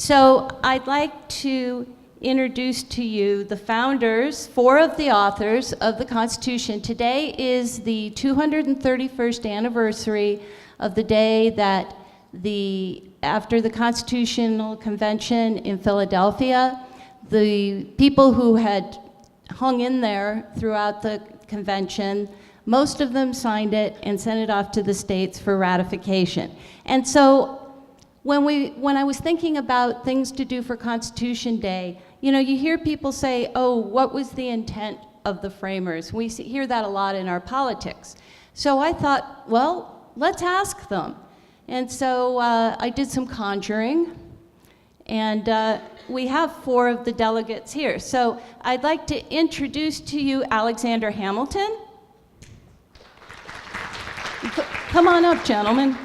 So I'd like to introduce to you the founders, four of the authors of the Constitution. Today is the 231st anniversary of the day that after the Constitutional Convention in Philadelphia, the people who had hung in there throughout the convention, most of them signed it and sent it off to the states for ratification. And so when I was thinking about things to do for Constitution Day, you know, you hear people say, oh, what was the intent of the framers? We hear that a lot in our politics. So I thought, well, let's ask them. And so I did some conjuring, and we have four of the delegates here. So I'd like to introduce to you Alexander Hamilton. Come on up, gentlemen.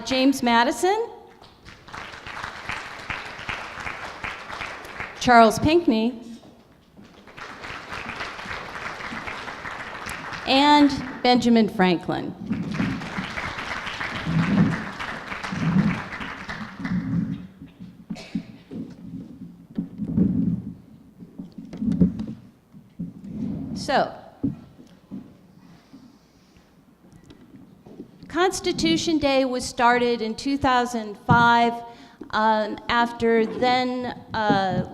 James Madison, Charles Pinckney, and Benjamin Franklin. So, Constitution Day was started in 2005 after then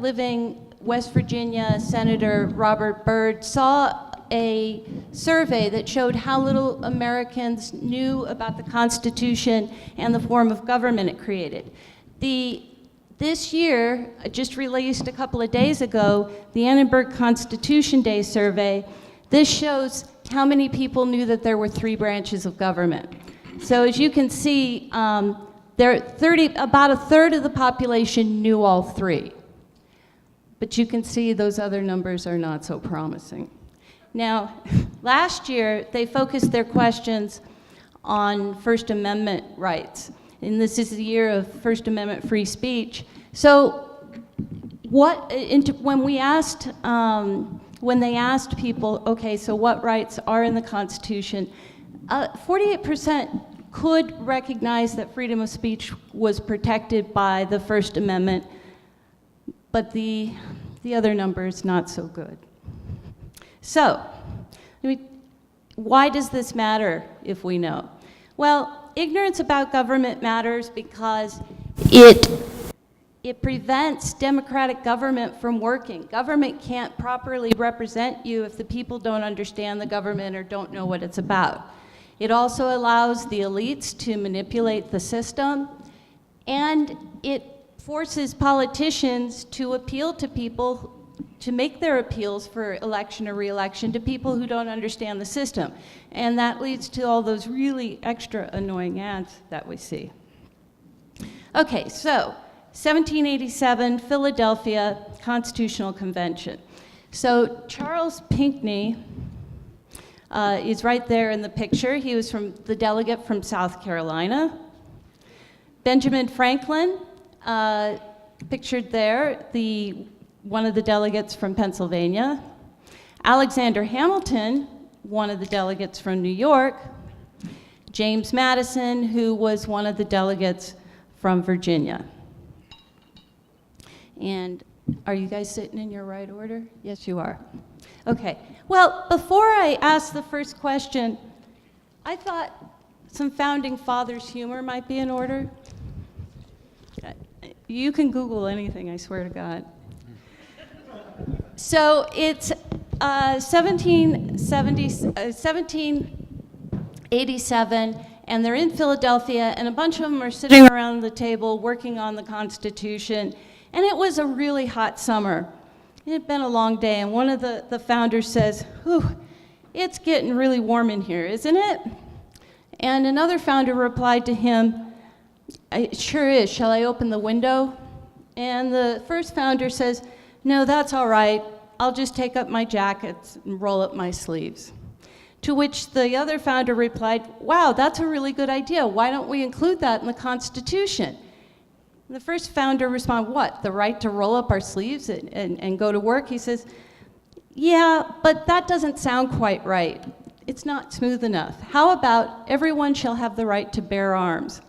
living West Virginia Senator Robert Byrd saw a survey that showed how little Americans knew about the Constitution and the form of government it created. This year, just released a couple of days ago, the Annenberg Constitution Day survey, this shows how many people knew that there were three branches of government. So as you can see, about a third of the population knew all three. But you can see those other numbers are not so promising. Now, last year, they focused their questions on First Amendment rights. And this is the year of First Amendment free speech. So when they asked people, okay, so what rights are in the Constitution, 48% could recognize that freedom of speech was protected by the First Amendment, but the other number is not so good. So, why does this matter if we know? Well, ignorance about government matters because it prevents democratic government from working. Government can't properly represent you if the people don't understand the government or don't know what it's about. It also allows the elites to manipulate the system, and it forces politicians to appeal to people, to make their appeals for election or re-election to people who don't understand the system. And that leads to all those really extra annoying ads that we see. Okay, so 1787, Philadelphia Constitutional Convention. So Charles Pinckney is right there in the picture. He was the delegate from South Carolina. Benjamin Franklin, pictured there, one of the delegates from Pennsylvania. Alexander Hamilton, one of the delegates from New York. James Madison, who was one of the delegates from Virginia. And are you guys sitting in your right order? Yes, you are. Okay. Well, before I ask the first question, I thought some founding fathers' humor might be in order. You can Google anything, I swear to God. So it's 1787, and they're in Philadelphia, and a bunch of them are sitting around the table working on the Constitution, and it was a really hot summer. It had been a long day, and one of the founders says, "Whew, it's getting really warm in here, isn't it?" And another founder replied to him, "It sure is. Shall I open the window?" And the first founder says, "No, that's all right. I'll just take up my jackets and roll up my sleeves." To which the other founder replied, "Wow, that's a really good idea. Why don't we include that in the Constitution?" And the first founder responded, "What, the right to roll up our sleeves and go to work?" He says, "Yeah, but that doesn't sound quite right. It's not smooth enough. How about everyone shall have the right to bear arms?"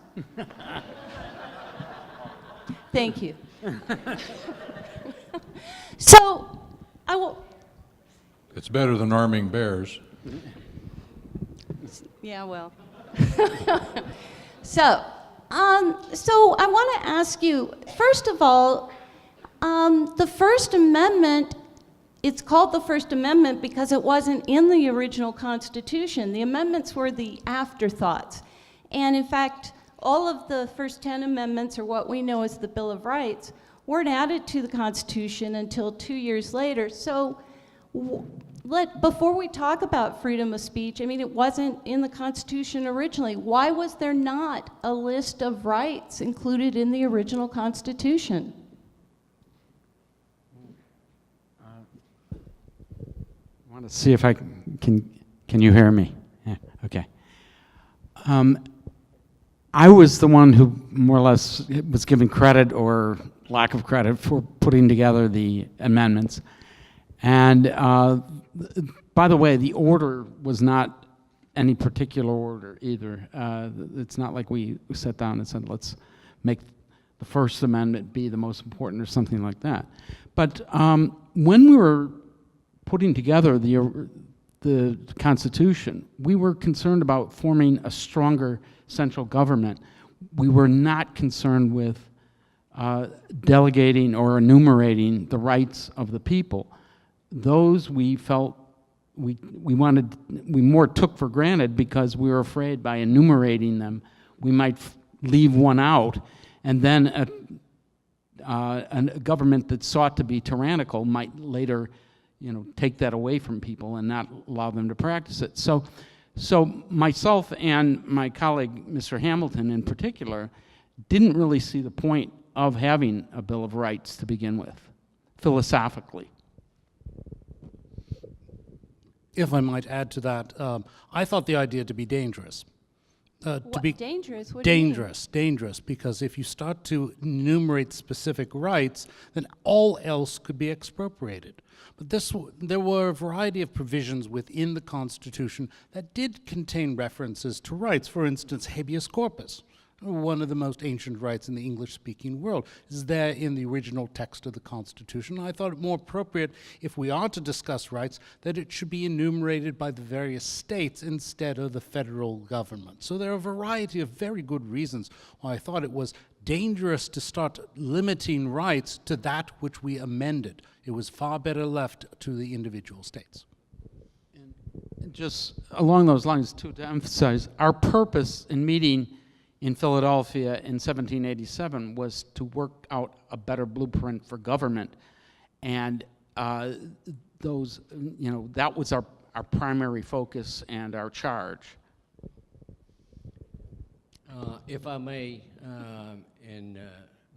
Thank you. So, I will. It's better than arming bears. Yeah, well. So I want to ask you, first of all, the First Amendment, it's called the First Amendment because it wasn't in the original Constitution. The amendments were the afterthoughts. And in fact, all of the first 10 amendments, or what we know as the Bill of Rights, weren't added to the Constitution until 2 years later. So before we talk about freedom of speech, I mean, it wasn't in the Constitution originally. Why was there not a list of rights included in the original Constitution? I want to see if I can you hear me? Yeah, okay. I was the one who more or less was given credit or lack of credit for putting together the amendments. And by the way, the order was not any particular order either. It's not like we sat down and said, let's make the First Amendment be the most important or something like that. But when we were putting together the Constitution, we were concerned about forming a stronger central government. We were not concerned with delegating or enumerating the rights of the people. Those we felt we more took for granted because we were afraid by enumerating them we might leave one out, and then a government that sought to be tyrannical might later, take that away from people and not allow them to practice it. So myself and my colleague, Mr. Hamilton in particular, didn't really see the point of having a Bill of Rights to begin with, philosophically. If I might add to that, I thought the idea to be dangerous. Dangerous? What do you mean? Dangerous, because if you start to enumerate specific rights, then all else could be expropriated. But there were a variety of provisions within the Constitution that did contain references to rights. For instance, habeas corpus, one of the most ancient rights in the English-speaking world, is there in the original text of the Constitution. I thought it more appropriate, if we are to discuss rights, that it should be enumerated by the various states instead of the federal government. So there are a variety of very good reasons why I thought it was dangerous to start limiting rights to that which we amended. It was far better left to the individual states. And just along those lines, too, to emphasize, our purpose in meeting in Philadelphia in 1787 was to work out a better blueprint for government. And those, that was our primary focus and our charge. If I may, and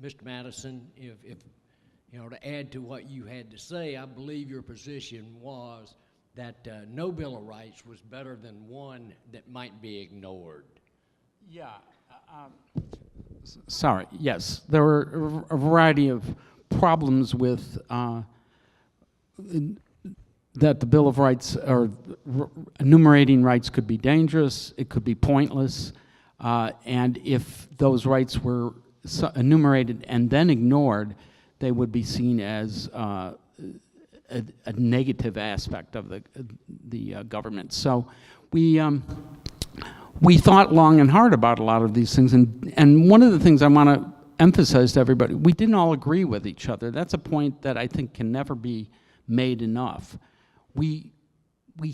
Mr. Madison, if to add to what you had to say, I believe your position was that no Bill of Rights was better than one that might be ignored. Yeah. Sorry, yes. There were a variety of problems with that the Bill of Rights, or enumerating rights, could be dangerous, it could be pointless, and if those rights were enumerated and then ignored, they would be seen as a negative aspect of the government. So we thought long and hard about a lot of these things, and one of the things I want to emphasize to everybody, we didn't all agree with each other. That's a point that I think can never be made enough. We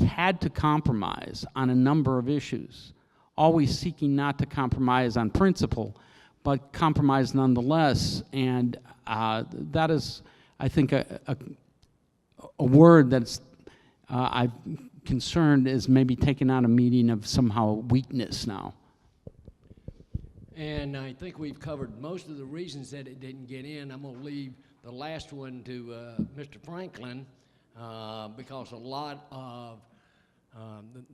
had to compromise on a number of issues, always seeking not to compromise on principle, but compromise nonetheless, and that is, I think, a word that's I'm concerned is maybe taking on a meaning of somehow weakness now. And I think we've covered most of the reasons that it didn't get in. I'm going to leave the last one to Mr. Franklin, because a lot of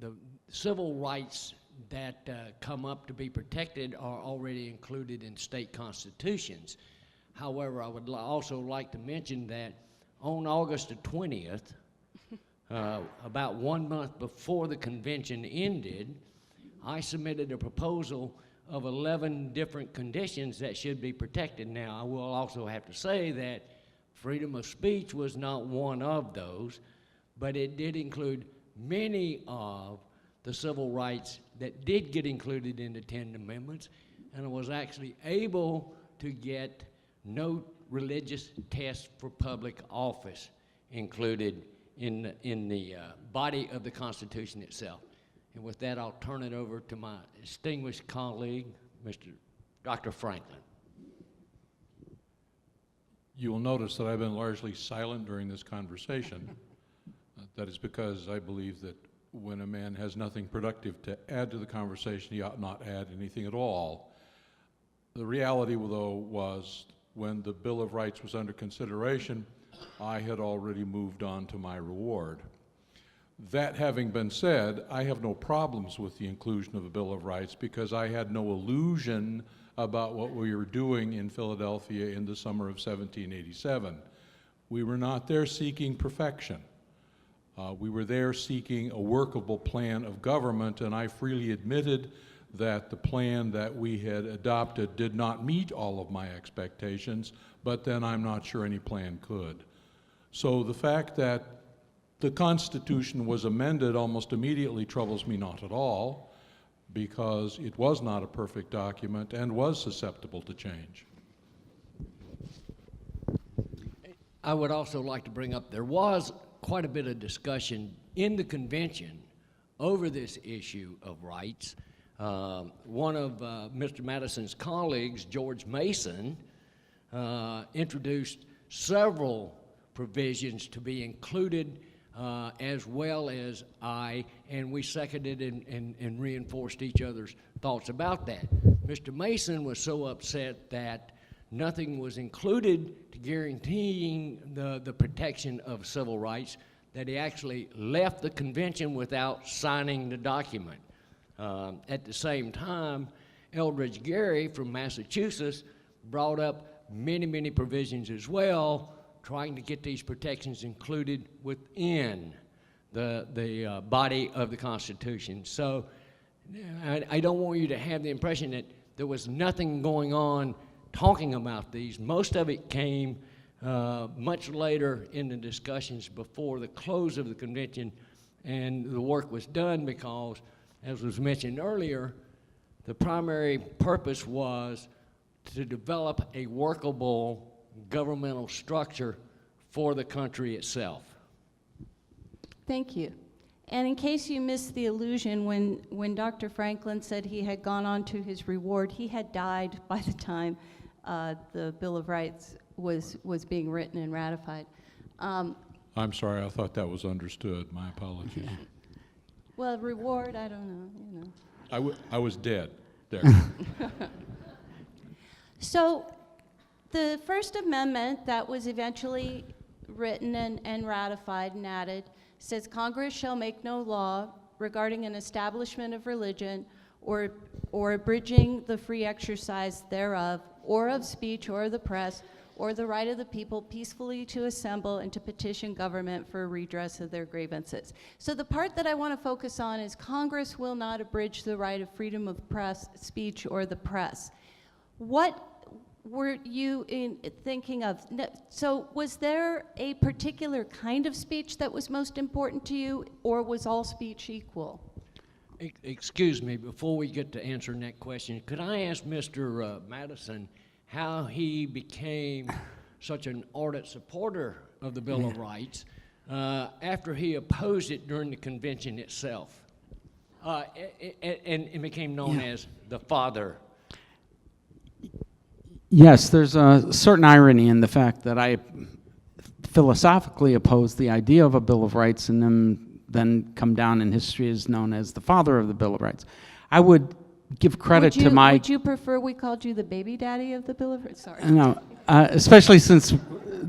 the civil rights that come up to be protected are already included in state constitutions. However, I would also like to mention that on August the 20th, about 1 month before the convention ended, I submitted a proposal of 11 different conditions that should be protected. Now, I will also have to say that freedom of speech was not one of those, but it did include many of the civil rights that did get included in the 10 Amendments, and was actually able to get no religious test for public office included in the body of the Constitution itself. And with that, I'll turn it over to my distinguished colleague, Dr. Franklin. You will notice that I've been largely silent during this conversation. That is because I believe that when a man has nothing productive to add to the conversation, he ought not add anything at all. The reality, though, was when the Bill of Rights was under consideration, I had already moved on to my reward. That having been said, I have no problems with the inclusion of the Bill of Rights because I had no illusion about what we were doing in Philadelphia in the summer of 1787. We were not there seeking perfection. We were there seeking a workable plan of government, and I freely admitted that the plan that we had adopted did not meet all of my expectations, but then I'm not sure any plan could. So the fact that the Constitution was amended almost immediately troubles me not at all, because it was not a perfect document and was susceptible to change. I would also like to bring up, there was quite a bit of discussion in the convention over this issue of rights. One of Mr. Madison's colleagues, George Mason, introduced several provisions to be included, as well as and we seconded and reinforced each other's thoughts about that. Mr. Mason was so upset that nothing was included to guaranteeing the protection of civil rights that he actually left the convention without signing the document. At the same time, Eldridge Gary from Massachusetts brought up many provisions as well, trying to get these protections included within the body of the Constitution. So I don't want you to have the impression that there was nothing going on talking about these. Most of it came much later in the discussions before the close of the convention, and the work was done because, as was mentioned earlier, the primary purpose was to develop a workable governmental structure for the country itself. Thank you. And in case you missed the allusion, when Dr. Franklin said he had gone on to his reward, he had died by the time the Bill of Rights was being written and ratified. I'm sorry, I thought that was understood. My apologies. Well, reward, I don't know, you know. I was dead there. So the First Amendment that was eventually written and ratified and added says Congress shall make no law regarding an establishment of religion or abridging the free exercise thereof, or of speech or of the press, or the right of the people peacefully to assemble and to petition government for a redress of their grievances. So the part that I want to focus on is Congress will not abridge the right of freedom of press, speech, or the press. What were you thinking of? So was there a particular kind of speech that was most important to you, or was all speech equal? Excuse me, before we get to answering that question, could I ask Mr. Madison how he became such an ardent supporter of the Bill of Rights after he opposed it during the convention itself, and became known as the father? Yes, there's a certain irony in the fact that I philosophically opposed the idea of a Bill of Rights and then come down in history as known as the father of the Bill of Rights. I would give credit to my... Would you prefer we called you the baby daddy of the Bill of Rights? Sorry. No, especially since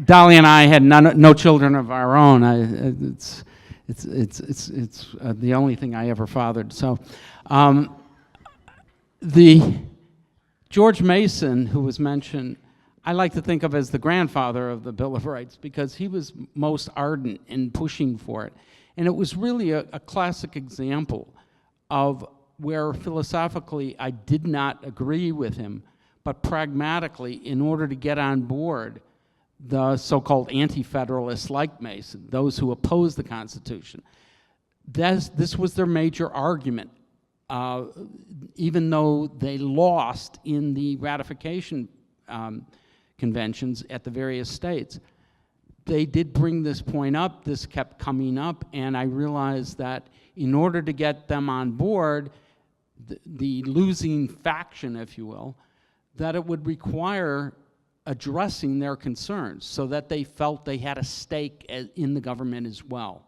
Dolly and I had no children of our own. It's the only thing I ever fathered. So the George Mason, who was mentioned, I like to think of as the grandfather of the Bill of Rights because he was most ardent in pushing for it. And it was really a classic example of where philosophically I did not agree with him, but pragmatically, in order to get on board the so-called anti-federalists like Mason, those who oppose the Constitution, this was their major argument. Even though they lost in the ratification conventions at the various states, they did bring this point up, this kept coming up, and I realized that in order to get them on board, the losing faction, if you will, that it would require addressing their concerns so that they felt they had a stake in the government as well.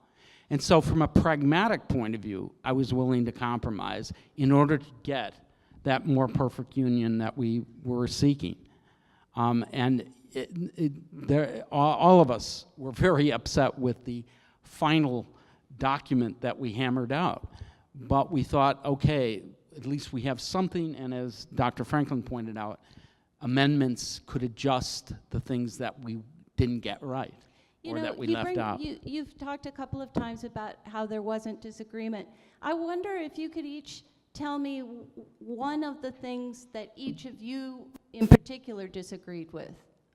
And so from a pragmatic point of view, I was willing to compromise in order to get that more perfect union that we were seeking. All of us were very upset with the final document that we hammered out. But we thought, okay, at least we have something, and as Dr. Franklin pointed out, amendments could adjust the things that we didn't get right or that we left out. You've talked a couple of times about how there wasn't disagreement. I wonder if you could each tell me one of the things that each of you in particular disagreed with.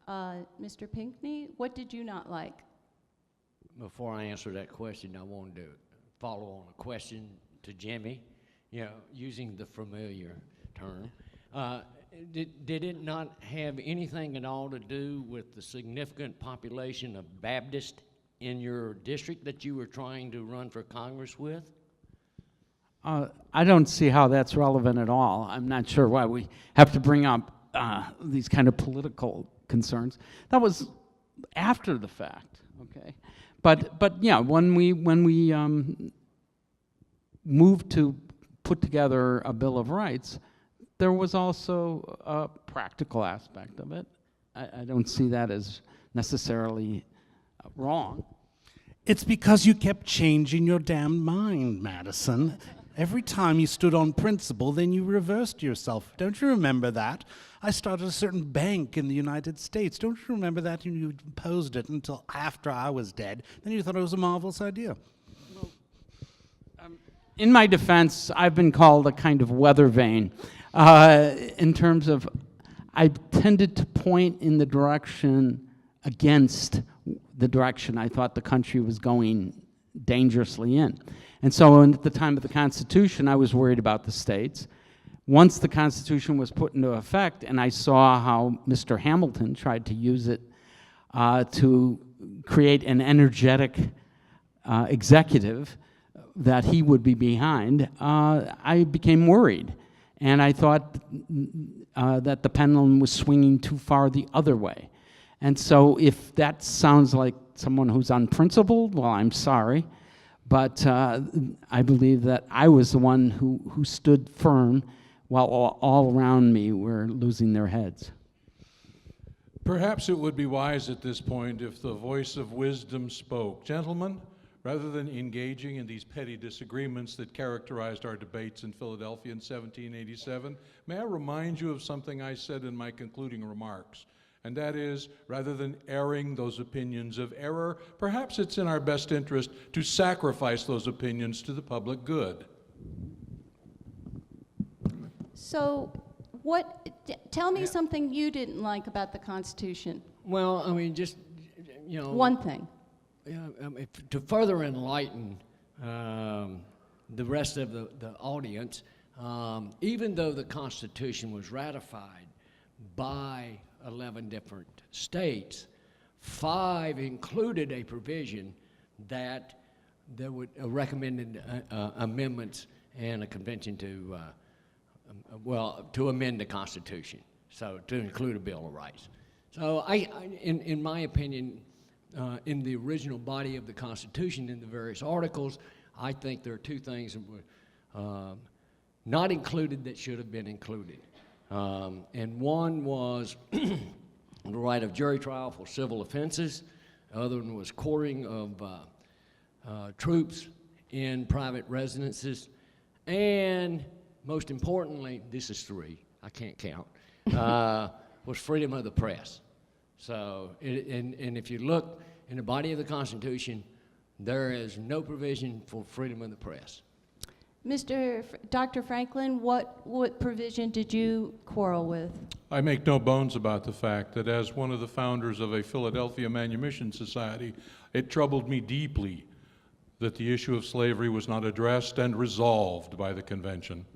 Mr. Pinckney, what did you not like? Before I answer that question, I wanted to follow on a question to Jimmy, using the familiar term. Did it not have anything at all to do with the significant population of Baptists in your district that you were trying to run for Congress with? I don't see how that's relevant at all. I'm not sure why we have to bring up these kind of political concerns. That was after the fact, okay? But yeah, when we moved to put together a Bill of Rights, there was also a practical aspect of it. I don't see that as necessarily wrong. It's because you kept changing your damn mind, Madison. Every time you stood on principle, then you reversed yourself. Don't you remember that? I started a certain bank in the United States. Don't you remember that? And you opposed it until after I was dead. Then you thought it was a marvelous idea. In my defense, I've been called a kind of weather vane in terms of I tended to point in the direction against the direction I thought the country was going dangerously in. And so at the time of the Constitution, I was worried about the states. Once the Constitution was put into effect, and I saw how Mr. Hamilton tried to use it to create an energetic executive that he would be behind, I became worried. And I thought that the pendulum was swinging too far the other way. And so if that sounds like someone who's unprincipled, well, I'm sorry. But I believe that I was the one who stood firm while all around me were losing their heads. Perhaps it would be wise at this point if the voice of wisdom spoke. Gentlemen, rather than engaging in these petty disagreements that characterized our debates in Philadelphia in 1787, may I remind you of something I said in my concluding remarks? And that is, rather than airing those opinions of error, perhaps it's in our best interest to sacrifice those opinions to the public good. So tell me something you didn't like about the Constitution. Well, I mean, just, One thing. To further enlighten the rest of the audience, even though the Constitution was ratified by 11 different states, 5 included a provision that there would recommended amendments and a convention to amend the Constitution, so to include a Bill of Rights. So in my opinion, in the original body of the Constitution, in the various articles, I think there are 2 things that were not included that should have been included. And one was the right of jury trial for civil offenses. The other one was quartering of troops in private residences. And most importantly, this is 3, I can't count, was freedom of the press. So, and if you look in the body of the Constitution, there is no provision for freedom of the press. Dr. Franklin, what provision did you quarrel with? I make no bones about the fact that as one of the founders of a Philadelphia manumission society, it troubled me deeply that the issue of slavery was not addressed and resolved by the convention.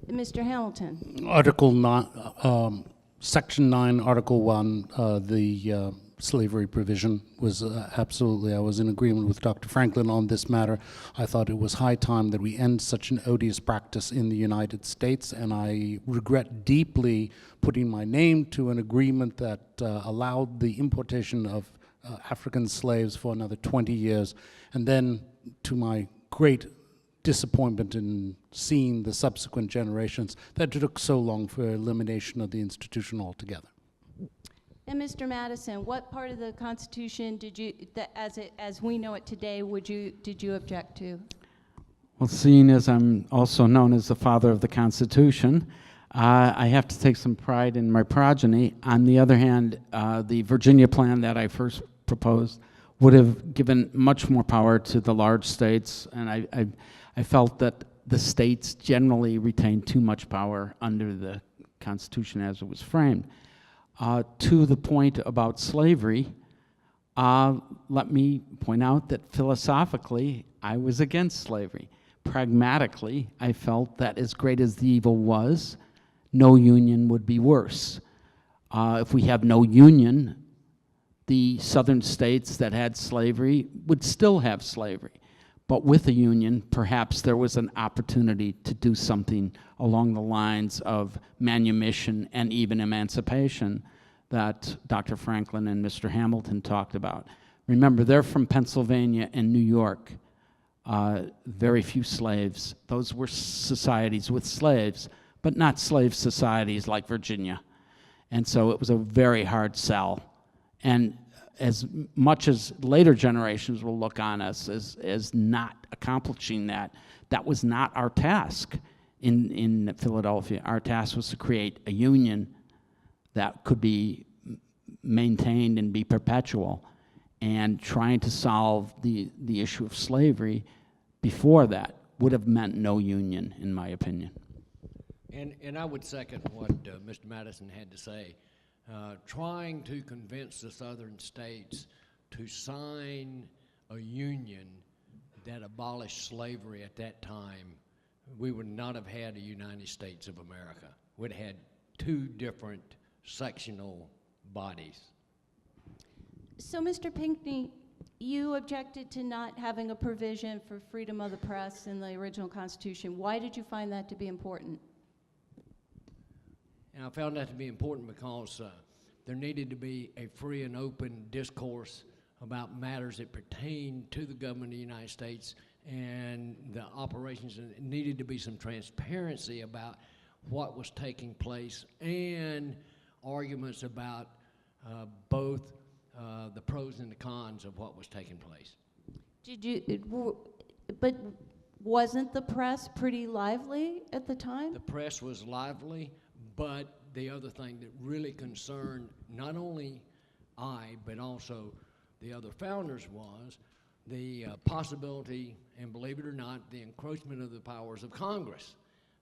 Mr. Hamilton? Article 9, Section 9, Article 1, the slavery provision was absolutely, I was in agreement with Dr. Franklin on this matter. I thought it was high time that we end such an odious practice in the United States, and I regret deeply putting my name to an agreement that allowed the importation of African slaves for another 20 years, and then to my great disappointment in seeing the subsequent generations that it took so long for elimination of the institution altogether. And Mr. Madison, what part of the Constitution did you, as we know it today, did you object to? Well, seeing as I'm also known as the father of the Constitution, I have to take some pride in my progeny. On the other hand, the Virginia plan that I first proposed would have given much more power to the large states, and I felt that the states generally retained too much power under the Constitution as it was framed. To the point about slavery, let me point out that philosophically, I was against slavery. Pragmatically, I felt that as great as the evil was, no union would be worse. If we have no union, the southern states that had slavery would still have slavery. But with a union, perhaps there was an opportunity to do something along the lines of manumission and even emancipation that Dr. Franklin and Mr. Hamilton talked about. Remember, they're from Pennsylvania and New York. Very few slaves. Those were societies with slaves, but not slave societies like Virginia. And so it was a very hard sell. And as much as later generations will look on us as not accomplishing that, that was not our task in Philadelphia. Our task was to create a union that could be maintained and be perpetual, and trying to solve the issue of slavery before that would have meant no union, in my opinion. And I would second what Mr. Madison had to say. Trying to convince the southern states to sign a union that abolished slavery at that time, we would not have had a United States of America. We'd had two different sectional bodies. So, Mr. Pinckney, you objected to not having a provision for freedom of the press in the original Constitution. Why did you find that to be important? And I found that to be important because there needed to be a free and open discourse about matters that pertain to the government of the United States and the operations, and it needed to be some transparency about what was taking place and arguments about both the pros and the cons of what was taking place. But wasn't the press pretty lively at the time? The press was lively, but the other thing that really concerned not only I, but also the other founders was the possibility, and believe it or not, the encroachment of the powers of Congress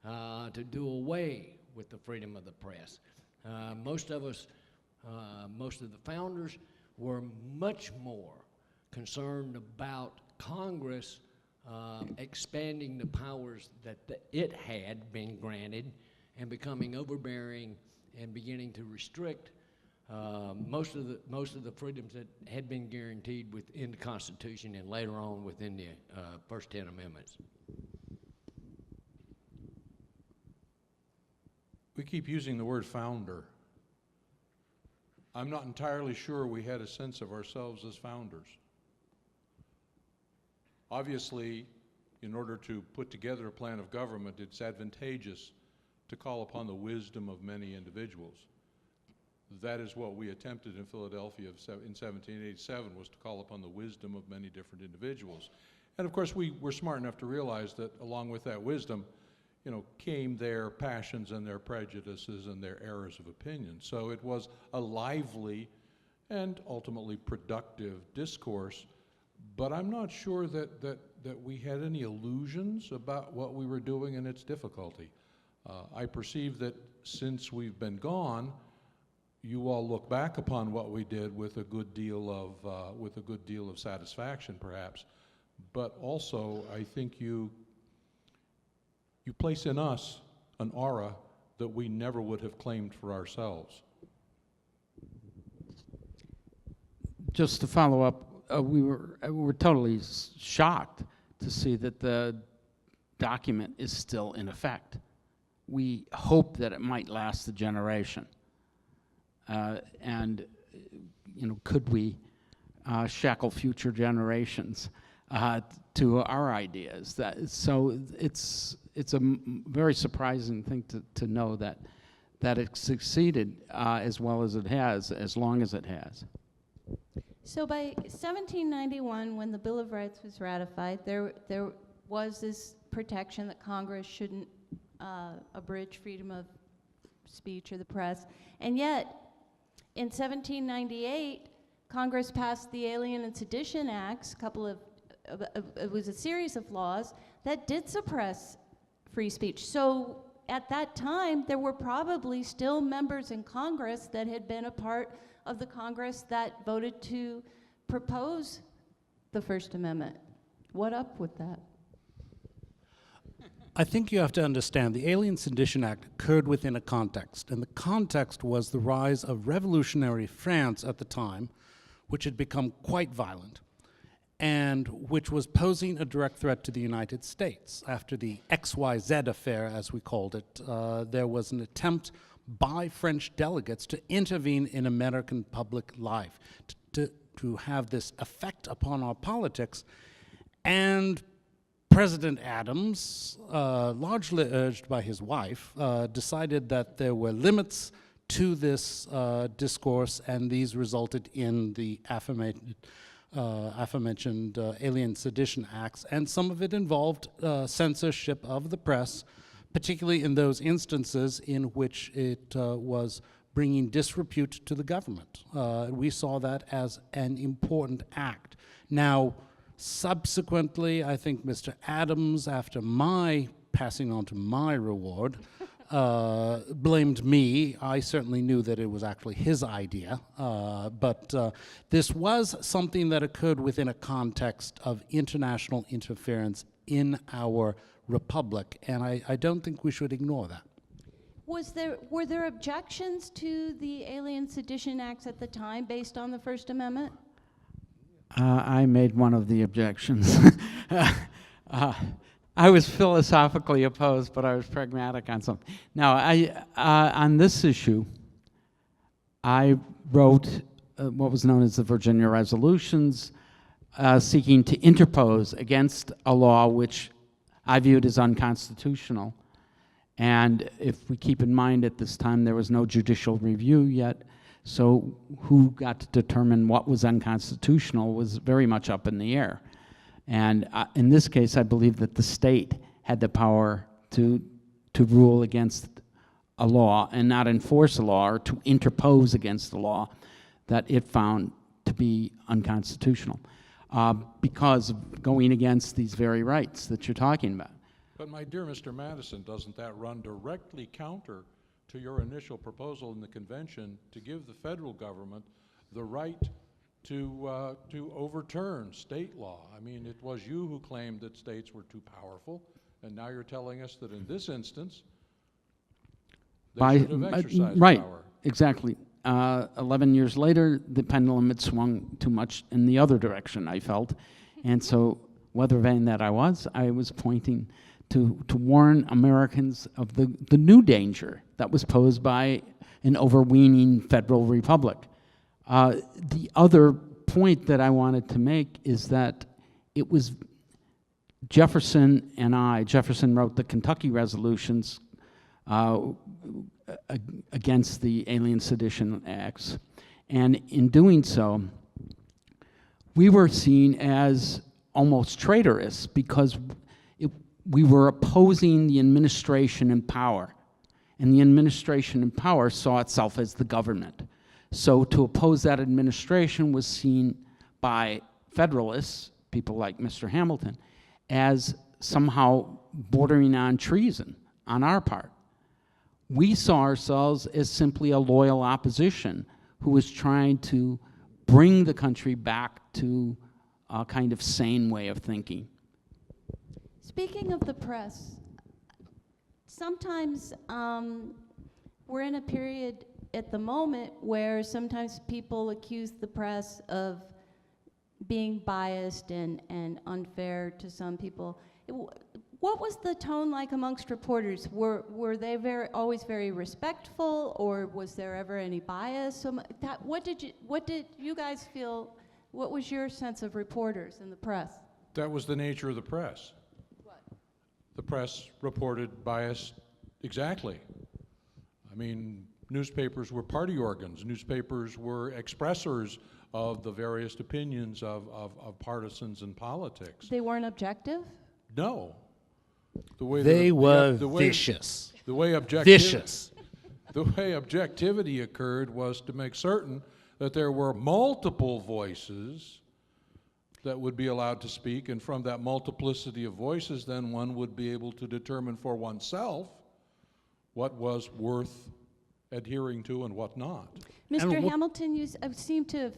to do away with the freedom of the press. Most of the founders were much more concerned about Congress expanding the powers that it had been granted and becoming overbearing and beginning to restrict most of the freedoms that had been guaranteed within the Constitution and later on within the first 10 amendments. We keep using the word founder. I'm not entirely sure we had a sense of ourselves as founders. Obviously, in order to put together a plan of government, it's advantageous to call upon the wisdom of many individuals. That is what we attempted in Philadelphia in 1787, was to call upon the wisdom of many different individuals. And of course, we were smart enough to realize that along with that wisdom, came their passions and their prejudices and their errors of opinion. So it was a lively and ultimately productive discourse, but I'm not sure that that we had any illusions about what we were doing and its difficulty. I perceive that since we've been gone, you all look back upon what we did with a good deal of satisfaction, perhaps. But also, I think you place in us an aura that we never would have claimed for ourselves. Just to follow up, we were totally shocked to see that the document is still in effect. We hope that it might last a generation. And, could we shackle future generations to our ideas? So it's a very surprising thing to know that it succeeded as well as it has, as long as it has. So by 1791, when the Bill of Rights was ratified, there was this protection that Congress shouldn't abridge freedom of speech or the press. And yet, in 1798, Congress passed the Alien and Sedition Acts, it was a series of laws that did suppress free speech. So at that time, there were probably still members in Congress that had been a part of the Congress that voted to propose the First Amendment. What up with that? I think you have to understand the Alien Sedition Act occurred within a context, and the context was the rise of revolutionary France at the time, which had become quite violent, and which was posing a direct threat to the United States. After the XYZ affair, as we called it, there was an attempt by French delegates to intervene in American public life, to have this effect upon our politics, and President Adams, largely urged by his wife, decided that there were limits to this discourse, and these resulted in the aforementioned Alien Sedition Acts, and some of it involved censorship of the press, particularly in those instances in which it was bringing disrepute to the government. We saw that as an important act. Now, subsequently, I think Mr. Adams, after my passing on to my reward, blamed me. I certainly knew that it was actually his idea, but this was something that occurred within a context of international interference in our republic, and I don't think we should ignore that. Were there objections to the Alien Sedition Acts at the time based on the First Amendment? I made one of the objections. I was philosophically opposed, but I was pragmatic on something. Now, on this issue, I wrote what was known as the Virginia Resolutions, seeking to interpose against a law which I viewed as unconstitutional. And if we keep in mind at this time there was no judicial review yet, so who got to determine what was unconstitutional was very much up in the air. And in this case, I believe that the state had the power to rule against a law and not enforce a law, or to interpose against a law that it found to be unconstitutional, because of going against these very rights that you're talking about. But my dear Mr. Madison, doesn't that run directly counter to your initial proposal in the convention to give the federal government the right to overturn state law? I mean, it was you who claimed that states were too powerful, and now you're telling us that in this instance, they should have exercised right, power. Exactly. 11 years later, the pendulum had swung too much in the other direction, I felt. And so, weather vane that I was pointing to warn Americans of the new danger that was posed by an overweening federal republic. The other point that I wanted to make is that it was Jefferson wrote the Kentucky resolutions against the Alien Sedition Acts. And in doing so, we were seen as almost traitorous because we were opposing the administration in power. And the administration in power saw itself as the government. So to oppose that administration was seen by Federalists, people like Mr. Hamilton, as somehow bordering on treason on our part. We saw ourselves as simply a loyal opposition who was trying to bring the country back to a kind of sane way of thinking. Speaking of the press, sometimes we're in a period at the moment where sometimes people accuse the press of being biased and unfair to some people. What was the tone like amongst reporters? Were they always very respectful, or was there ever any bias? What did you guys feel? What was your sense of reporters in the press? That was the nature of the press. What? The press reported bias exactly. I mean, newspapers were party organs. Newspapers were expressors of the various opinions of partisans in politics. They weren't objective? No. The way They were the way- vicious. The way Vicious. The way objectivity occurred was to make certain that there were multiple voices that would be allowed to speak, and from that multiplicity of voices, then one would be able to determine for oneself what was worth adhering to and what not. Mr. what- Hamilton, you seem to have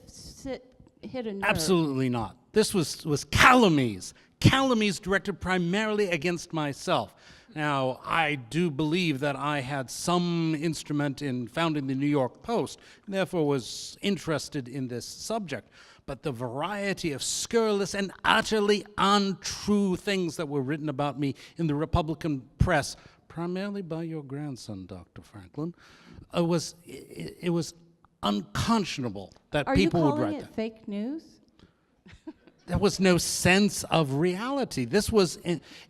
hit a nerve. Absolutely not. This was calumnies. Calumnies directed primarily against myself. Now, I do believe that I had some instrument in founding the New York Post, and therefore was interested in this subject. But the variety of scurrilous and utterly untrue things that were written about me in the Republican press, primarily by your grandson, Dr. Franklin, it was unconscionable that Are you people would calling write it that. fake news? There was no sense of reality. This was,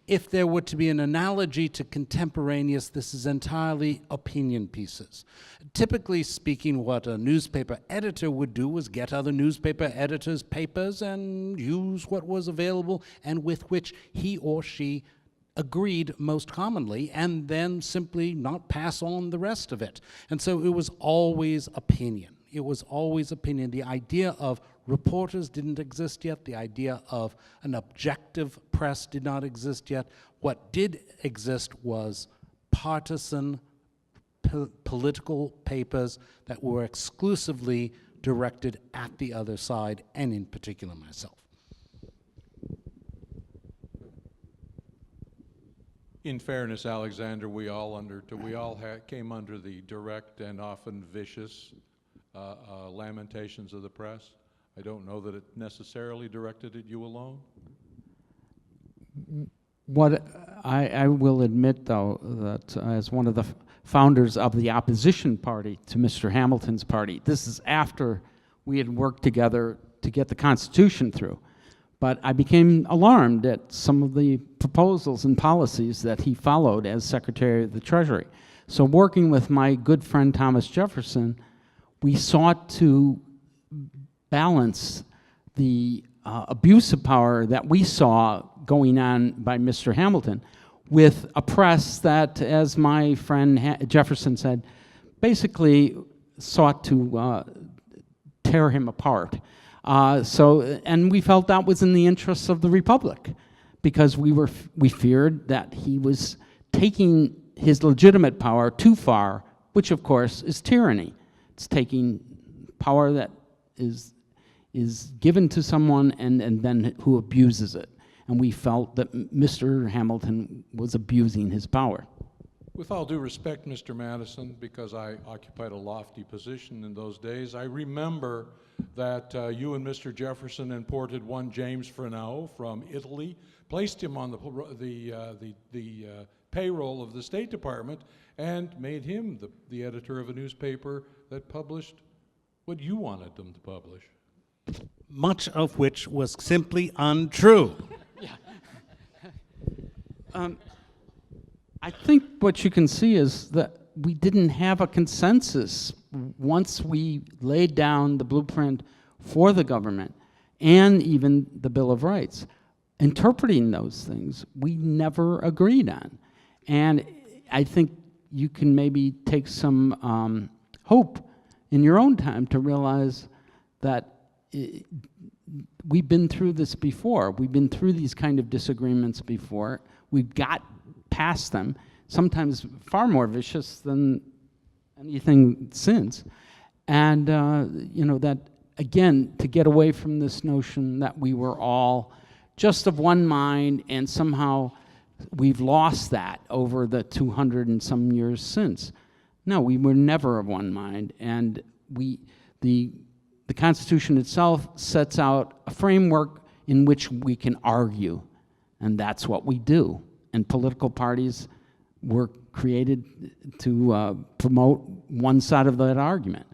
if there were to be an analogy to contemporaneous, this is entirely opinion pieces. Typically speaking, what a newspaper editor would do was get other newspaper editors' papers and use what was available and with which he or she agreed most commonly, and then simply not pass on the rest of it. And so it was always opinion. It was always opinion. The idea of reporters didn't exist yet. The idea of an objective press did not exist yet. What did exist was partisan political papers that were exclusively directed at the other side, and in particular myself. In fairness, Alexander, we all came under the direct and often vicious lamentations of the press. I don't know that it necessarily directed at you alone. What I will admit, though, that as one of the founders of the opposition party to Mr. Hamilton's party, this is after we had worked together to get the Constitution through. But I became alarmed at some of the proposals and policies that he followed as Secretary of the Treasury. So working with my good friend Thomas Jefferson, we sought to balance the abuse of power that we saw going on by Mr. Hamilton with a press that, as my friend Jefferson said, basically sought to tear him apart. And we felt that was in the interests of the Republic, because we feared that he was taking his legitimate power too far, which of course is tyranny. It's taking power that is given to someone and then who abuses it. And we felt that Mr. Hamilton was abusing his power. With all due respect, Mr. Madison, because I occupied a lofty position in those days, I remember that you and Mr. Jefferson imported one James Freneau from Italy, placed him on the payroll of the State Department, and made him the editor of a newspaper that published what you wanted them to publish. Much of which was simply untrue. I think what you can see is that we didn't have a consensus once we laid down the blueprint for the government and even the Bill of Rights. Interpreting those things, we never agreed on. And I think you can maybe take some hope in your own time to realize that we've been through this before. We've been through these kind of disagreements before. We've got past them, sometimes far more vicious than anything since. And, that, again, to get away from this notion that we were all just of one mind, and somehow we've lost that over the 200 and some years since. No, we were never of one mind, and the Constitution itself sets out a framework in which we can argue, and that's what we do. And political parties were created to promote one side of that argument.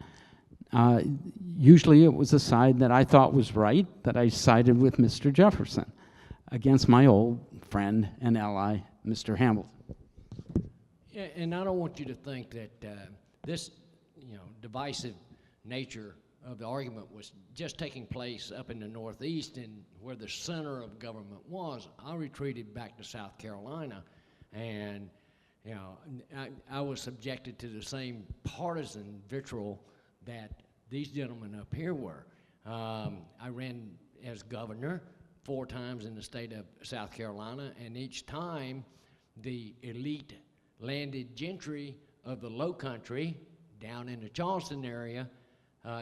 Usually it was a side that I thought was right, that I sided with Mr. Jefferson against my old friend and ally, Mr. Hamilton. Yeah, and I don't want you to think that this, divisive nature of the argument was just taking place up in the Northeast and where the center of government was. I retreated back to South Carolina, and I was subjected to the same partisan vitriol that these gentlemen up here were. I ran as governor 4 times in the state of South Carolina, and each time the elite landed gentry of the Low Country down in the Charleston area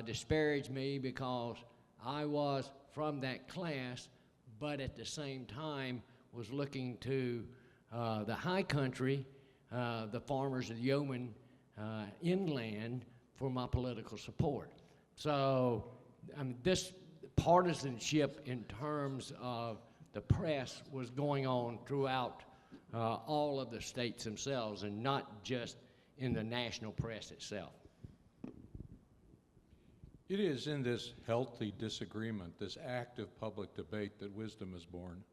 disparaged me because I was from that class, but at the same time was looking to the high country, the farmers and yeomen inland, for my political support. So, this partisanship in terms of the press was going on throughout all of the states themselves, and not just in the national press itself. It is in this healthy disagreement, this active public debate, that wisdom is born.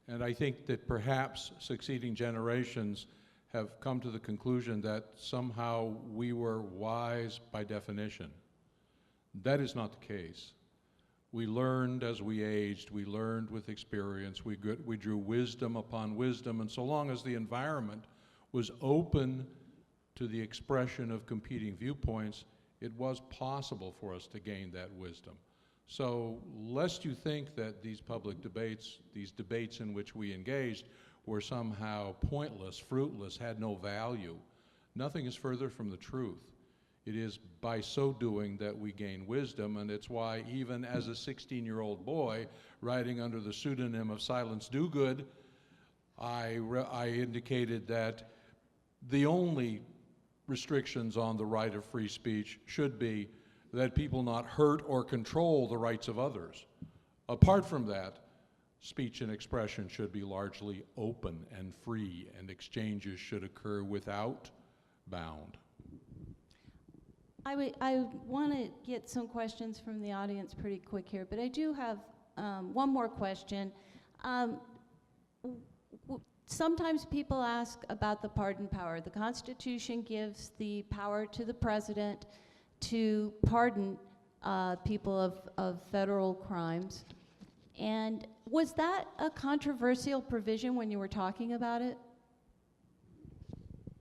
And I think that perhaps succeeding generations have come to the conclusion that somehow we were wise by definition. That is not the case. We learned as we aged, we learned with experience, we drew wisdom upon wisdom, and so long as the environment was open to the expression of competing viewpoints, it was possible for us to gain that wisdom. So lest you think that these public debates, these debates in which we engaged, were somehow pointless, fruitless, had no value, nothing is further from the truth. It is by so doing that we gain wisdom, and it's why even as a 16-year-old boy writing under the pseudonym of Silence Dogood, I indicated that the only restrictions on the right of free speech should be that people not hurt or control the rights of others. Apart from that, speech and expression should be largely open and free, and exchanges should occur without bound. I want to get some questions from the audience pretty quick here, but I do have one more question. Sometimes people ask about the pardon power. The Constitution gives the power to the president to pardon people of federal crimes. And was that a controversial provision when you were talking about it?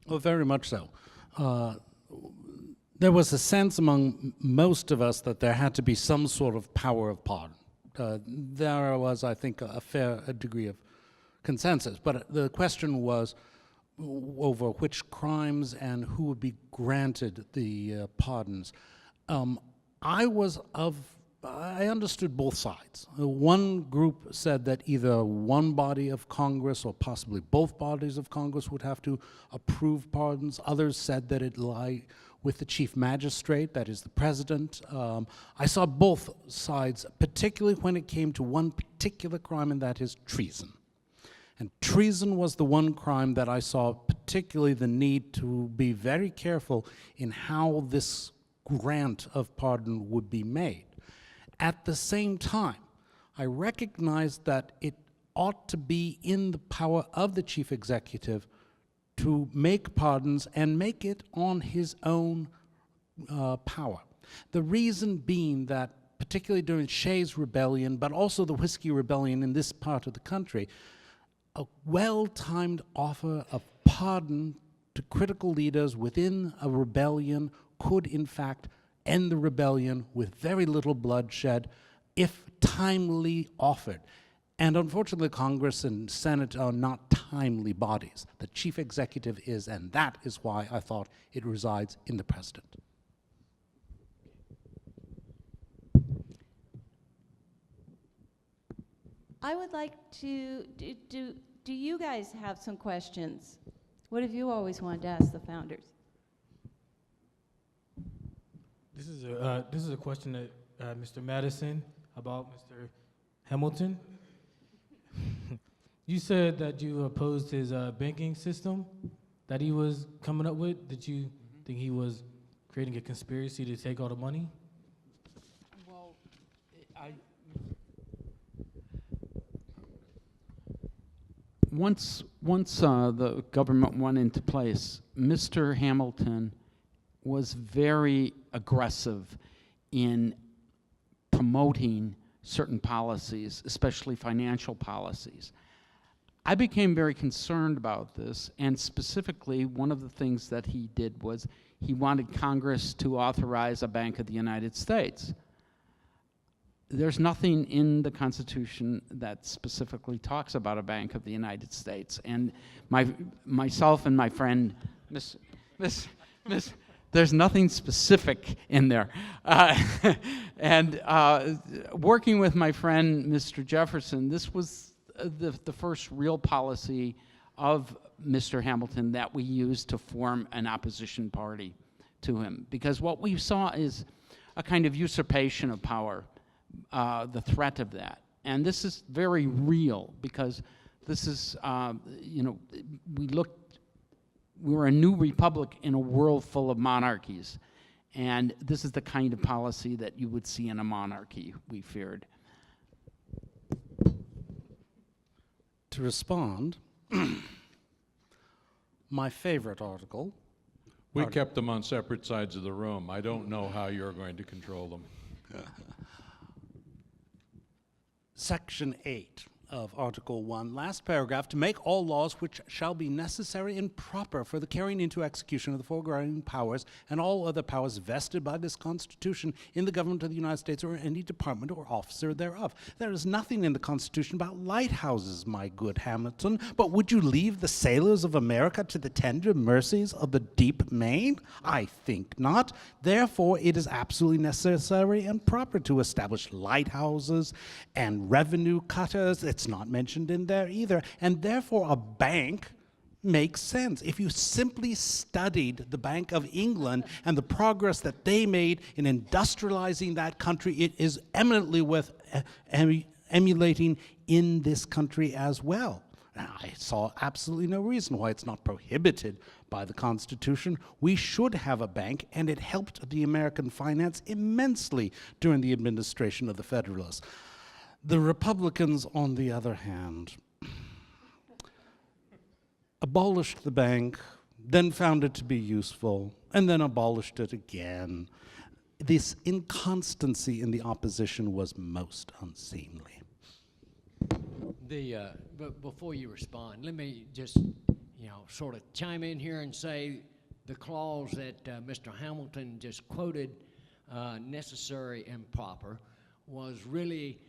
Oh, very much so. There was a sense among most of us that there had to be some sort of power of pardon. There was, I think, a fair degree of consensus, but the question was over which crimes and who would be granted the pardons. I understood both sides. One group said that either one body of Congress or possibly both bodies of Congress would have to approve pardons. Others said that it lie with the chief magistrate, that is the president. I saw both sides, particularly when it came to one particular crime, and that is treason. And treason was the one crime that I saw particularly the need to be very careful in how this grant of pardon would be made. At the same time, I recognized that it ought to be in the power of the chief executive to make pardons and make it on his own power. The reason being that, particularly during Shays' Rebellion, but also the Whiskey Rebellion in this part of the country, a well-timed offer of pardon to critical leaders within a rebellion could, in fact, end the rebellion with very little bloodshed if timely offered. And unfortunately, Congress and Senate are not timely bodies. The chief executive is, and that is why I thought it resides in the president. I would like to, do you guys have some questions? What have you always wanted to ask the founders? This is a question that Mr. Madison about Mr. Hamilton. You said that you opposed his banking system that he was coming up with. Did you think he was creating a conspiracy to take all the money? Well, once the government went into place, Mr. Hamilton was very aggressive in promoting certain policies, especially financial policies. I became very concerned about this, and specifically, one of the things that he did was he wanted Congress to authorize a Bank of the United States. There's nothing in the Constitution that specifically talks about a Bank of the United States. And myself and my friend, there's nothing specific in there. And working with my friend, Mr. Jefferson, this was the first real policy of Mr. Hamilton that we used to form an opposition party to him. Because what we saw is a kind of usurpation of power, the threat of that. And this is very real because this is, we were a new republic in a world full of monarchies. And this is the kind of policy that you would see in a monarchy, we feared. To respond, my favorite article. We kept them on separate sides of the room. I don't know how you're going to control them. Section 8 of Article 1, last paragraph, to make all laws which shall be necessary and proper for the carrying into execution of the foregoing powers and all other powers vested by this Constitution in the government of the United States or any department or officer thereof. There is nothing in the Constitution about lighthouses, my good Hamilton, but would you leave the sailors of America to the tender mercies of the deep main? I think not. Therefore, it is absolutely necessary and proper to establish lighthouses and revenue cutters. It's not mentioned in there either. And therefore, a bank makes sense. If you simply studied the Bank of England and the progress that they made in industrializing that country, it is eminently worth emulating in this country as well. Now, I saw absolutely no reason why it's not prohibited by the Constitution. We should have a bank, and it helped the American finance immensely during the administration of the Federalists. The Republicans, on the other hand, abolished the bank, then found it to be useful, and then abolished it again. This inconstancy in the opposition was most unseemly. But before you respond, let me just, sort of chime in here and say the clause that Mr. Hamilton just quoted, necessary and proper, was really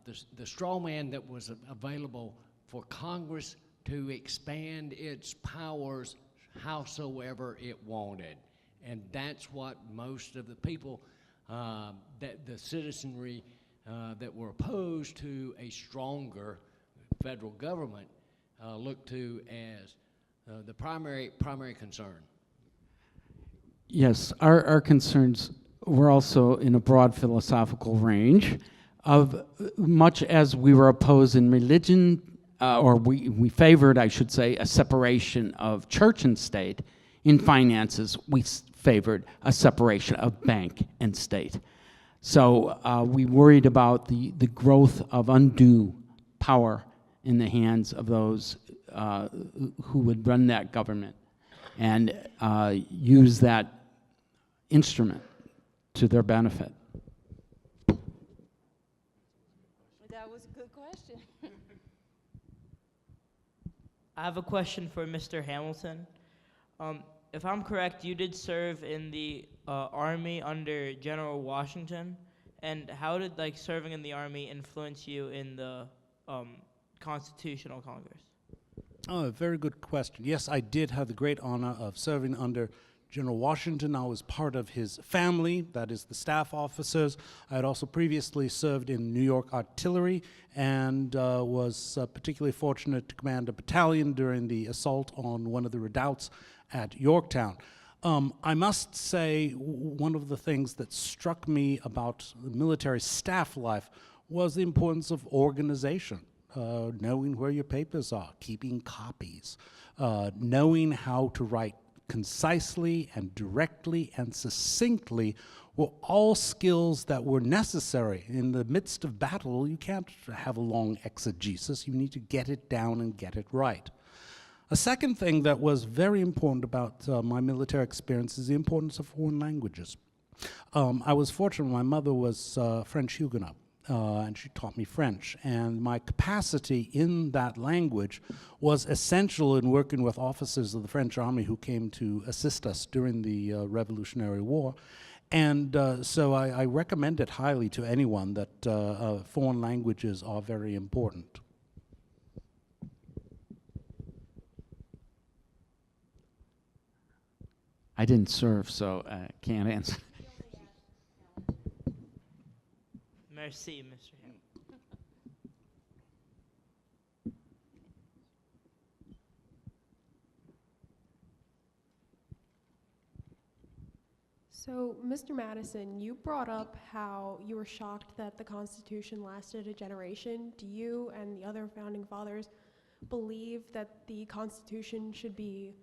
the straw man that was available for Congress to expand its powers howsoever it wanted. And that's what most of the people, that the citizenry that were opposed to a stronger federal government looked to as the primary concern. Yes, our concerns were also in a broad philosophical range of much as we were opposed in religion, or we favored, I should say, a separation of church and state. In finances, we favored a separation of bank and state. So we worried about the growth of undue power in the hands of those who would run that government and use that instrument to their benefit. That was a good question. I have a question for Mr. Hamilton. if I'm correct, you did serve in the Army under General Washington. And how did like serving in the Army influence you in the Constitutional Congress? Oh, a very good question. Yes, I did have the great honor of serving under General Washington. I was part of his family, that is the staff officers. I had also previously served in New York Artillery and was particularly fortunate to command a battalion during the assault on one of the redoubts at Yorktown. I must say, one of the things that struck me about the military staff life was the importance of organization. Knowing where your papers are, keeping copies, knowing how to write concisely and directly and succinctly were all skills that were necessary. In the midst of battle, you can't have a long exegesis. You need to get it down and get it right. A second thing that was very important about my military experience is the importance of foreign languages. I was fortunate. My mother was French Huguenot. And she taught me French, and my capacity in that language was essential in working with officers of the French army who came to assist us during the Revolutionary War. And so I recommend it highly to anyone that foreign languages are very important. I didn't serve, so I can't answer. Merci, Mr. Ham. So, Mr. Madison, you brought up how you were shocked that the Constitution lasted a generation. Do you and the other founding fathers believe that the Constitution should be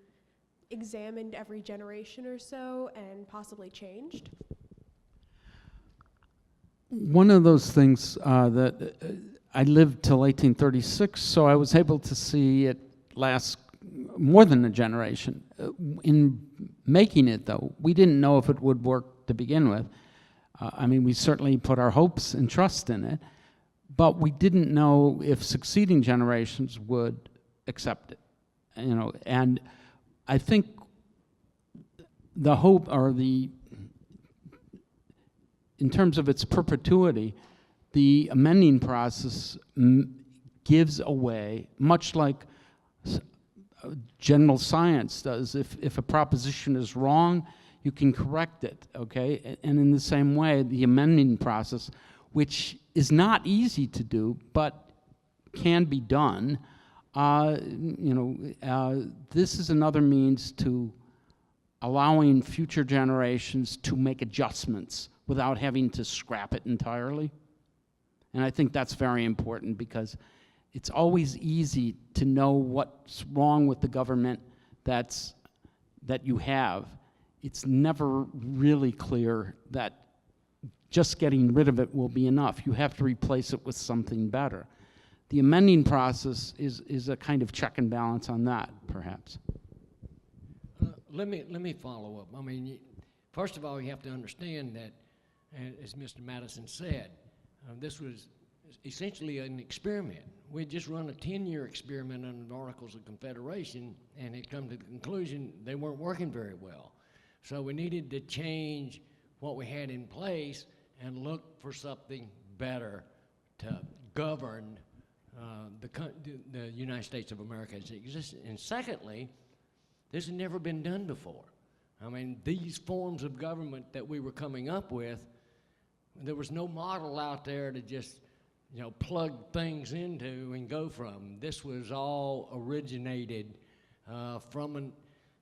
examined every generation or so and possibly changed? One of those things that I lived till 1836, so I was able to see it last more than a generation. In making it, though, we didn't know if it would work to begin with. I mean, we certainly put our hopes and trust in it, but we didn't know if succeeding generations would accept it. You know, and I think the hope or the in terms of its perpetuity, the amending process gives away, much like general science does. If a proposition is wrong, you can correct it, okay? And in the same way, the amending process, which is not easy to do, but can be done, this is another means to allowing future generations to make adjustments without having to scrap it entirely. And I think that's very important because it's always easy to know what's wrong with the government that you have. It's never really clear that just getting rid of it will be enough. You have to replace it with something better. The amending process is a kind of check and balance on that, perhaps. Let me follow up. I mean, first of all, you have to understand that, as Mr. Madison said, this was essentially an experiment. We just run a 10-year experiment under the Articles of Confederation, and it come to the conclusion they weren't working very well. So we needed to change what we had in place and look for something better to govern the United States of America as it exists. And secondly, this had never been done before. I mean, these forms of government that we were coming up with, there was no model out there to just, plug things into and go from. This was all originated from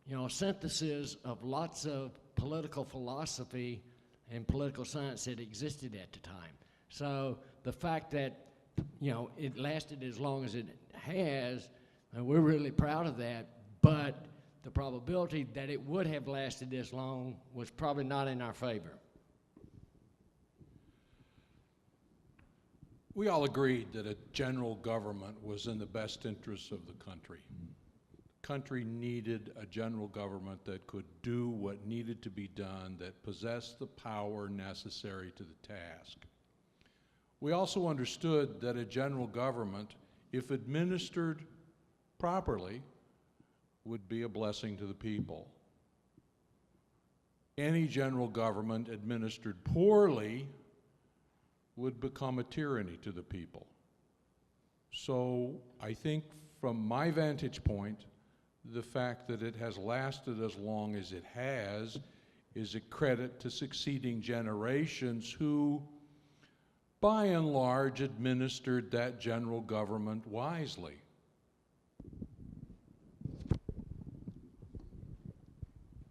a synthesis of lots of political philosophy and political science that existed at the time. So the fact that, it lasted as long as it has, we're really proud of that, but the probability that it would have lasted this long was probably not in our favor. We all agreed that a general government was in the best interests of the country. The country needed a general government that could do what needed to be done, that possessed the power necessary to the task. We also understood that a general government, if administered properly, would be a blessing to the people. any general government administered poorly would become a tyranny to the people. So I think from my vantage point, the fact that it has lasted as long as it has is a credit to succeeding generations who, by and large, administered that general government wisely.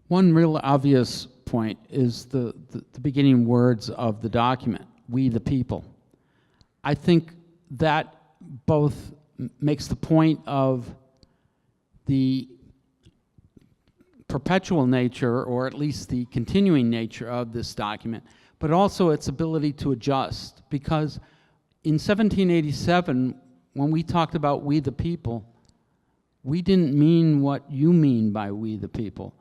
One real obvious point is the beginning words of the document, "We the people." I think that both makes the point of the perpetual nature, or at least the continuing nature of this document, but also its ability to adjust. Because in 1787, when we talked about "we the people," we didn't mean what you mean by "we the people."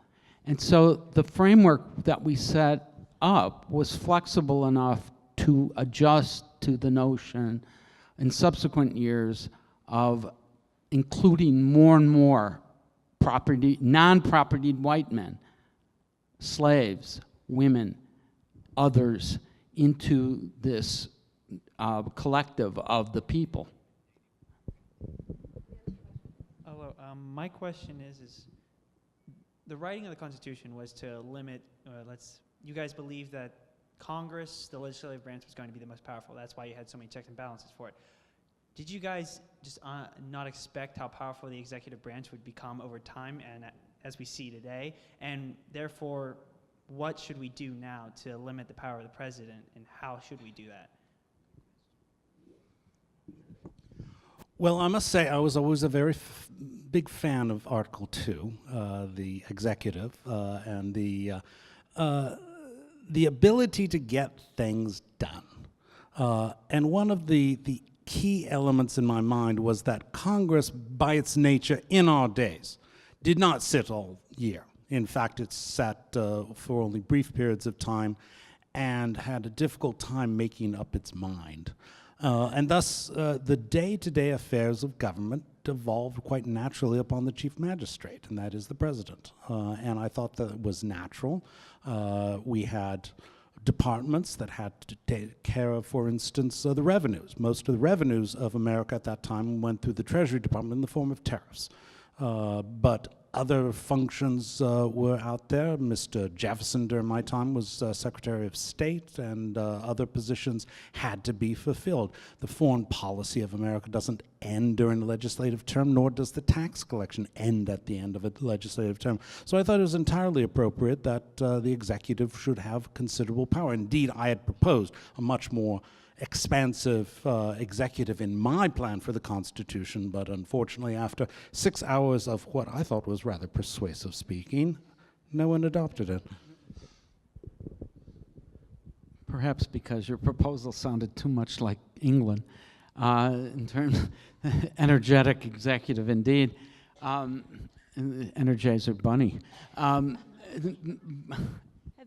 And so the framework that we set up was flexible enough to adjust to the notion in subsequent years of including more and more non-propertied white men, slaves, women, others, into this collective of the people. Hello, my question is the writing of the Constitution was to limit, you guys believe that Congress, the legislative branch, was going to be the most powerful. That's why you had so many checks and balances for it. Did you guys just not expect how powerful the executive branch would become over time and as we see today? And therefore, what should we do now to limit the power of the president, and how should we do that? Well, I must say I was always a very big fan of Article 2, the executive, and the ability to get things done. And one of the key elements in my mind was that Congress, by its nature in our days, did not sit all year. In fact, it sat for only brief periods of time and had a difficult time making up its mind. And thus, the day-to-day affairs of government devolved quite naturally upon the chief magistrate, and that is the president. And I thought that it was natural. We had departments that had to take care of, for instance, the revenues. Most of the revenues of America at that time went through the Treasury Department in the form of tariffs. But other functions were out there. Mr. Jefferson, during my time, was Secretary of State, and other positions had to be fulfilled. The foreign policy of America doesn't end during the legislative term, nor does the tax collection end at the end of a legislative term. So I thought it was entirely appropriate that the executive should have considerable power. Indeed, I had proposed a much more expansive executive in my plan for the Constitution, but unfortunately after 6 hours of what I thought was rather persuasive speaking, no one adopted it. Perhaps because your proposal sounded too much like England in terms of energetic executive indeed. Energizer Bunny. Have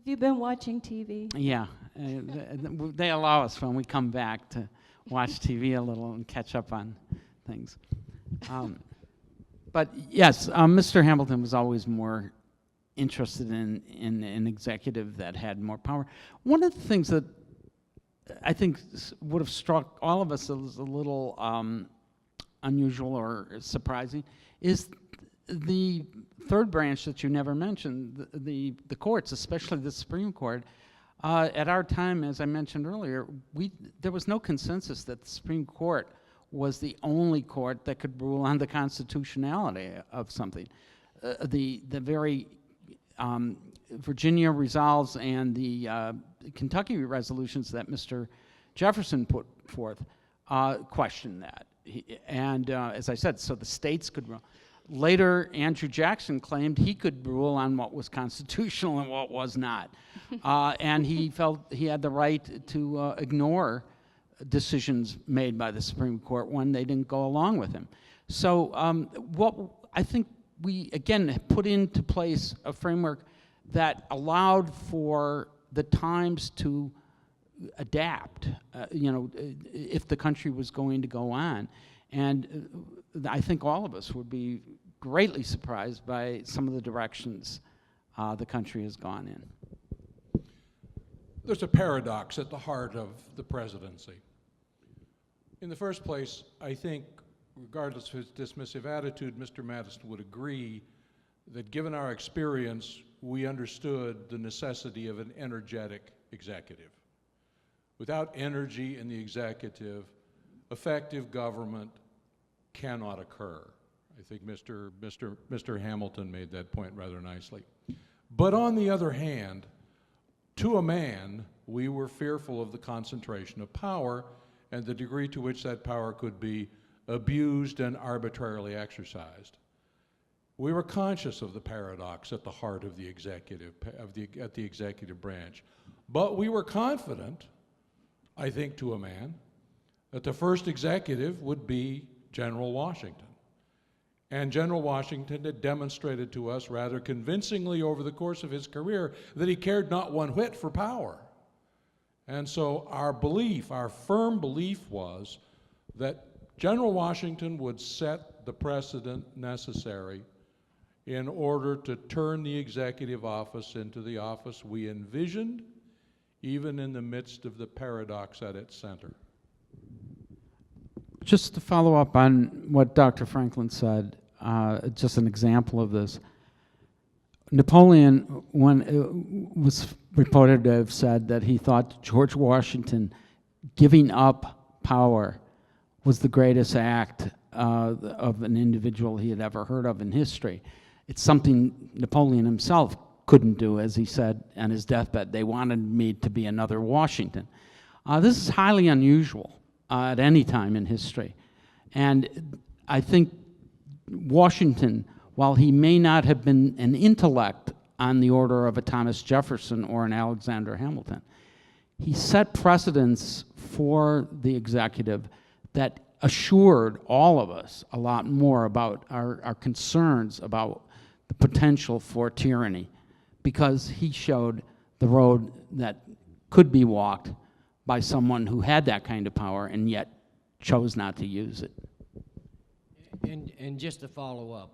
you been watching TV? Yeah, they allow us when we come back to watch TV a little and catch up on things. But yes, Mr. Hamilton was always more interested in an executive that had more power. One of the things that I think would have struck all of us as a little unusual or surprising is the third branch that you never mentioned, the courts, especially the Supreme Court. At our time, as I mentioned earlier, there was no consensus that the Supreme Court was the only court that could rule on the constitutionality of something. The very Virginia resolves and the Kentucky resolutions that Mr. Jefferson put forth questioned that. And as I said, so the states could rule. Later, Andrew Jackson claimed he could rule on what was constitutional and what was not. And he felt he had the right to ignore decisions made by the Supreme Court when they didn't go along with him. So what I think we, again, put into place a framework that allowed for the times to adapt, if the country was going to go on. And I think all of us would be greatly surprised by some of the directions the country has gone in. there's a paradox at the heart of the presidency. In the first place, I think, regardless of his dismissive attitude, Mr. Madison would agree that given our experience, we understood the necessity of an energetic executive. Without energy in the executive, effective government cannot occur. I think Mr. Hamilton made that point rather nicely. But on the other hand, to a man, we were fearful of the concentration of power and the degree to which that power could be abused and arbitrarily exercised. We were conscious of the paradox at the heart of the executive, at the executive branch. But we were confident, I think to a man, that the first executive would be General Washington. And General Washington had demonstrated to us rather convincingly over the course of his career that he cared not one whit for power. And so our belief, our firm belief was that General Washington would set the precedent necessary in order to turn the executive office into the office we envisioned, even in the midst of the paradox at its center. Just to follow up on what Dr. Franklin said, just an example of this. Napoleon, when it was reported to have said that he thought George Washington giving up power was the greatest act of an individual he had ever heard of in history. It's something Napoleon himself couldn't do, as he said on his deathbed. They wanted me to be another Washington. This is highly unusual at any time in history. And I think Washington, while he may not have been an intellect on the order of a Thomas Jefferson or an Alexander Hamilton, he set precedents for the executive that assured all of us a lot more about our concerns about the potential for tyranny, because he showed the road that could be walked by someone who had that kind of power and yet chose not to use it. And just to follow up,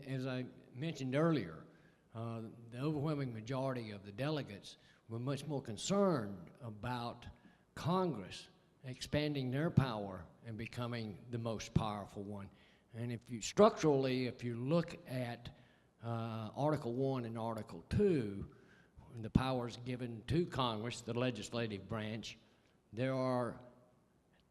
as I mentioned earlier, the overwhelming majority of the delegates were much more concerned about Congress expanding their power and becoming the most powerful one. And if you structurally, if you look at Article 1 and Article 2, the powers given to Congress, the legislative branch, there are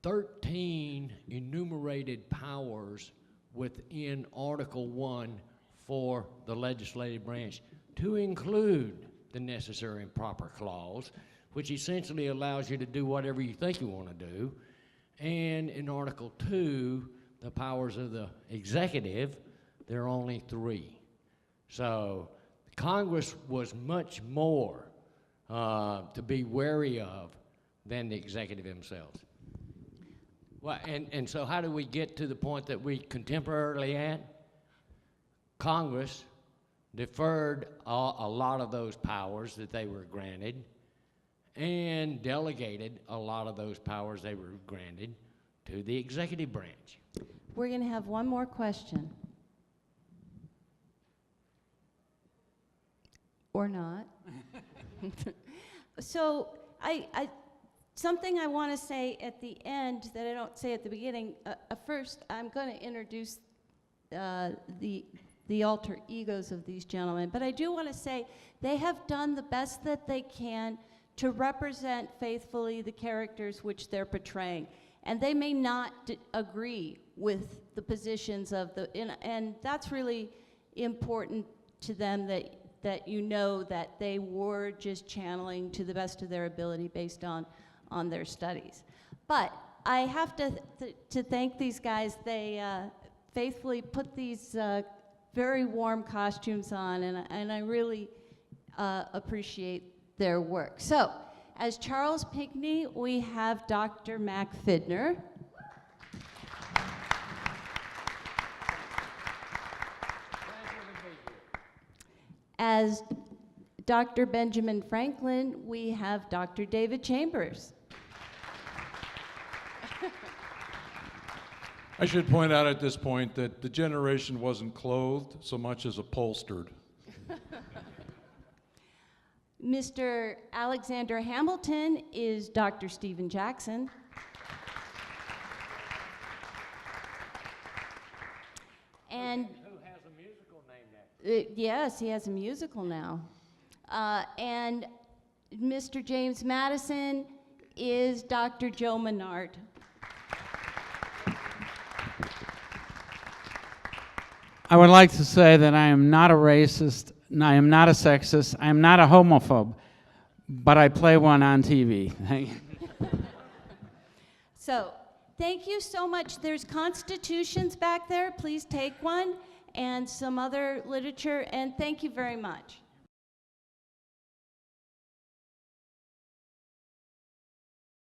13 enumerated powers within Article 1 for the legislative branch, to include the necessary and proper clause, which essentially allows you to do whatever you think you want to do. And in Article 2, the powers of the executive, there are only 3. So Congress was much more to be wary of than the executive themselves. Well, and so how do we get to the point that we contemporarily at? Congress deferred a lot of those powers that they were granted and delegated a lot of those powers they were granted to the executive branch. We're going to have one more question. Or not. So something I want to say at the end that I don't say at the beginning. First, I'm going to introduce the alter egos of these gentlemen, but I do want to say they have done the best that they can to represent faithfully the characters which they're portraying. And they may not agree with the positions of and that's really important to them, that you know that they were just channeling to the best of their ability based on their studies. But I have to thank these guys. They faithfully put these very warm costumes on, and I really appreciate their work. So, as Charles Pinckney, we have Dr. Mac Fiddner. As Dr. Benjamin Franklin, we have Dr. David Chambers. I should point out at this point that the generation wasn't clothed so much as upholstered. Mr. Alexander Hamilton is Dr. Stephen Jackson. And Who has a musical named after? yes, he has a musical now. And Mr. James Madison is Dr. Joe Mannard. I would like to say that I am not a racist, and I am not a sexist, I am not a homophobe, but I play one on TV. Thank you. So, thank you so much. There's constitutions back there. Please take one, and some other literature, and thank you very much.